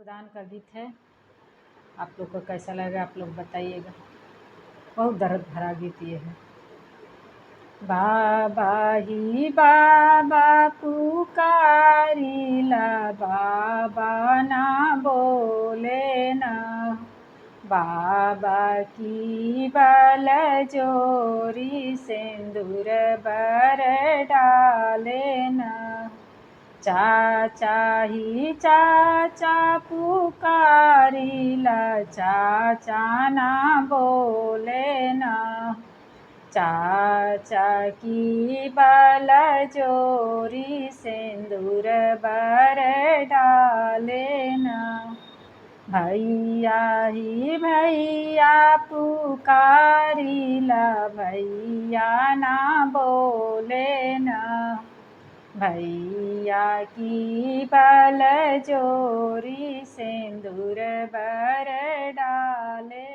योगदान कर दी थे। आप लोग को कैसा लगा आप लोग बताइएगा। बहुत दर्द भरा गीत ये है। बाबा ही बाबा पुकारिला, बाबा ना बोले ना, बाबा की बल जोरी सिंदूर बर डाले ना। चाचा ही चाचा पुकारिला, चाचा ना बोले ना, चाचा की बल जोरी सिंदूर बर डाले ना। भैया ही भैया पुकारिला, भैया ना बोले ना, भैया की बल जोरी सिंदूर बर डाले